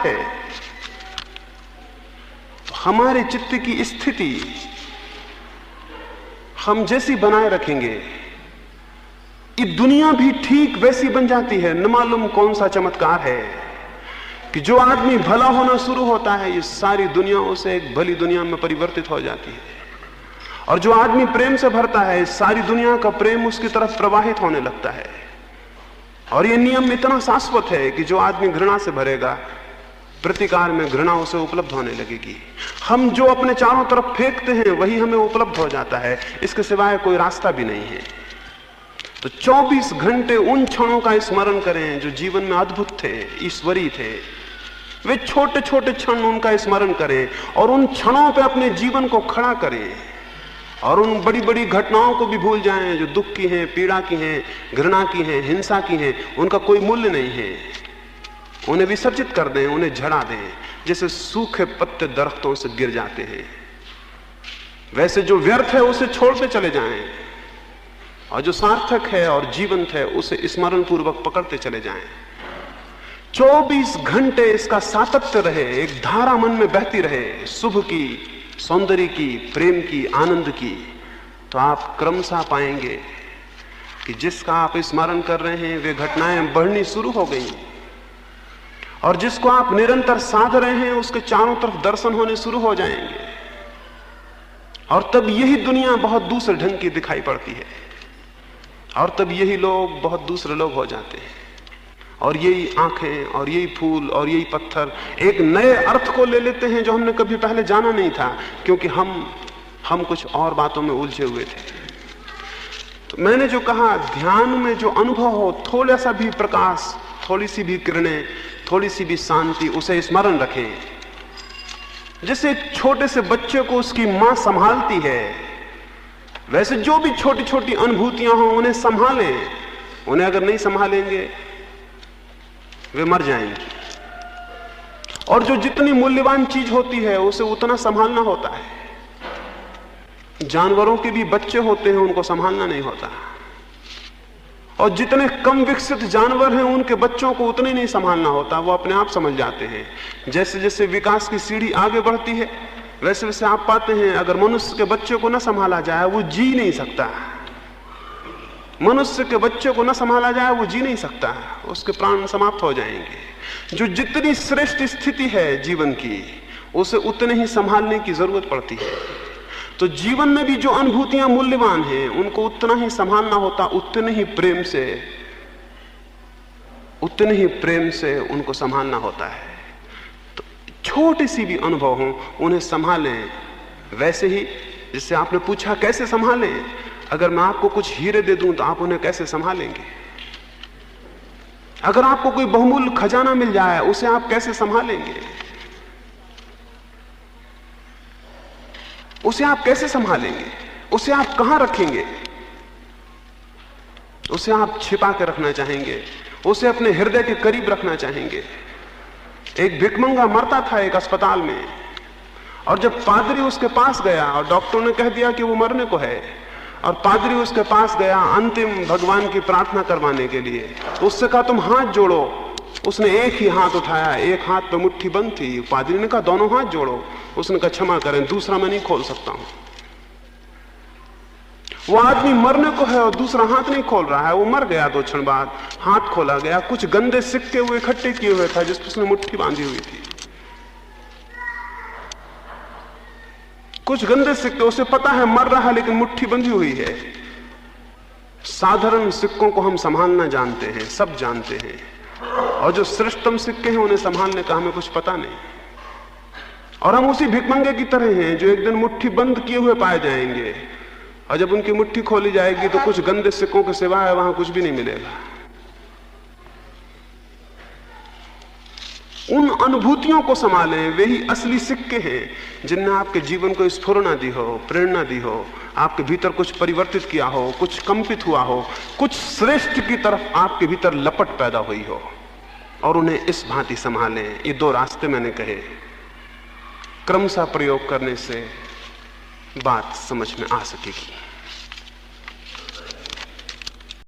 है। तो हमारे चित्त की स्थिति हम जैसी बनाए रखेंगे, ये दुनिया भी ठीक वैसी बन जाती है। न मालूम कौन सा चमत्कार है कि जो आदमी भला होना शुरू होता है, ये सारी दुनिया उसे एक भली दुनिया में परिवर्तित हो जाती है। और जो आदमी प्रेम से भरता है, सारी दुनिया का प्रेम उसकी तरफ प्रवाहित होने लगता है। और ये नियम इतना शाश्वत है कि जो आदमी घृणा से भरेगा, प्रतिकार में घृणा उसे उपलब्ध होने लगेगी। हम जो अपने चारों तरफ फेंकते हैं वही हमें उपलब्ध हो जाता है, इसके सिवाय कोई रास्ता भी नहीं है। तो 24 घंटे उन क्षणों का स्मरण करें जो जीवन में अद्भुत थे, ईश्वरीय थे। वे छोटे छोटे क्षण उनका स्मरण करें और उन क्षणों पे अपने जीवन को खड़ा करें। और उन बड़ी बड़ी घटनाओं को भी भूल जाएं जो दुख की हैं, पीड़ा की हैं, घृणा की हैं, हिंसा की हैं। उनका कोई मूल्य नहीं है। उन्हें विसर्जित कर दें, उन्हें झड़ा दें। जैसे सूखे पत्ते दरख्तों से गिर जाते हैं, वैसे जो व्यर्थ है उसे छोड़ते चले जाएं, और जो सार्थक है और जीवंत है उसे स्मरण पूर्वक पकड़ते चले जाएं। 24 घंटे इसका सातत्य रहे, एक धारा मन में बहती रहे, शुभ की, सौंदर्य की, प्रेम की, आनंद की। तो आप क्रमशः पाएंगे कि जिसका आप स्मरण कर रहे हैं वे घटनाएं बढ़नी शुरू हो गई, और जिसको आप निरंतर साध रहे हैं उसके चारों तरफ दर्शन होने शुरू हो जाएंगे। और तब यही दुनिया बहुत दूसरे ढंग की दिखाई पड़ती है, और तब यही लोग बहुत दूसरे लोग हो जाते हैं। और यही आंखें और यही फूल और यही पत्थर एक नए अर्थ को ले लेते हैं जो हमने कभी पहले जाना नहीं था, क्योंकि हम कुछ और बातों में उलझे हुए थे। तो मैंने जो कहा, ध्यान में जो अनुभव हो, थोड़ा सा भी प्रकाश, थोड़ी सी भी किरणें, थोड़ी सी भी शांति, उसे स्मरण रखें। जैसे एक छोटे से बच्चे को उसकी मां संभालती है, वैसे जो भी छोटी छोटी अनुभूतियां हों उन्हें संभालें। उन्हें अगर नहीं संभालेंगे वे मर जाएंगी। और जो जितनी मूल्यवान चीज होती है उसे उतना संभालना होता है। जानवरों के भी बच्चे होते हैं, उनको संभालना नहीं होता। और जितने कम विकसित जानवर हैं उनके बच्चों को उतने नहीं संभालना होता, वो अपने आप समझ जाते हैं। जैसे जैसे विकास की सीढ़ी आगे बढ़ती है वैसे वैसे आप पाते हैं अगर मनुष्य के बच्चे को न संभाला जाए वो जी नहीं सकता। मनुष्य के बच्चे को न संभाला जाए वो जी नहीं सकता, उसके प्राण समाप्त हो जाएंगे। जो जितनी श्रेष्ठ स्थिति है जीवन की, उसे उतने ही संभालने की जरूरत पड़ती है। तो जीवन में भी जो अनुभूतियां मूल्यवान हैं उनको उतना ही संभालना होता, उतने ही प्रेम से उनको संभालना होता है। तो छोटी सी भी अनुभव हो उन्हें संभालें। वैसे ही जिससे आपने पूछा कैसे संभालें, अगर मैं आपको कुछ हीरे दे दूं तो आप उन्हें कैसे संभालेंगे? अगर आपको कोई बहुमूल्य खजाना मिल जाए उसे आप कैसे संभालेंगे? उसे आप कैसे संभालेंगे? उसे आप कहां रखेंगे? उसे आप छिपा के रखना चाहेंगे, उसे अपने हृदय के करीब रखना चाहेंगे। एक भिखमंगा मरता था एक अस्पताल में, और जब पादरी उसके पास गया और डॉक्टर ने कह दिया कि वो मरने को है, और पादरी उसके पास गया अंतिम भगवान की प्रार्थना करवाने के लिए, तो उससे कहा तुम हाथ जोड़ो। उसने एक ही हाथ उठाया, एक हाथ पे मुट्ठी बंद थी। पादरी ने कहा दोनों हाथ जोड़ो। उसने कहा क्षमा करें, दूसरा मैं नहीं खोल सकता हूं। वो आदमी मरने को है और दूसरा हाथ नहीं खोल रहा है। वो मर गया। 2 क्षण बाद हाथ खोला गया, कुछ गंदे सिक्के हुए इकट्ठे किए हुए था जिस पर उसने मुट्ठी बांधी हुई थी। कुछ गंदे सिक्के, उसे पता है मर रहा है लेकिन मुट्ठी बंधी हुई है। साधारण सिक्कों को हम संभालना जानते हैं, सब जानते हैं, और जो श्रेष्ठतम सिक्के हैं उन्हें संभालने का हमें कुछ पता नहीं। और हम उसी भिखमंगे की तरह हैं जो एक दिन मुट्ठी बंद किए हुए पाए जाएंगे, और जब उनकी मुट्ठी खोली जाएगी तो कुछ गंदे सिक्कों के सिवाय वहां कुछ भी नहीं मिलेगा। उन अनुभूतियों को संभालें, वे ही असली सिक्के हैं जिनने आपके जीवन को स्फुरना दी हो, प्रेरणा दी हो, आपके भीतर कुछ परिवर्तित किया हो, कुछ कंपित हुआ हो, कुछ श्रेष्ठ की तरफ आपके भीतर लपट पैदा हुई हो। और उन्हें इस भांति संभालें। ये 2 रास्ते मैंने कहे, क्रमशः प्रयोग करने से बात समझ में आ सकेगी।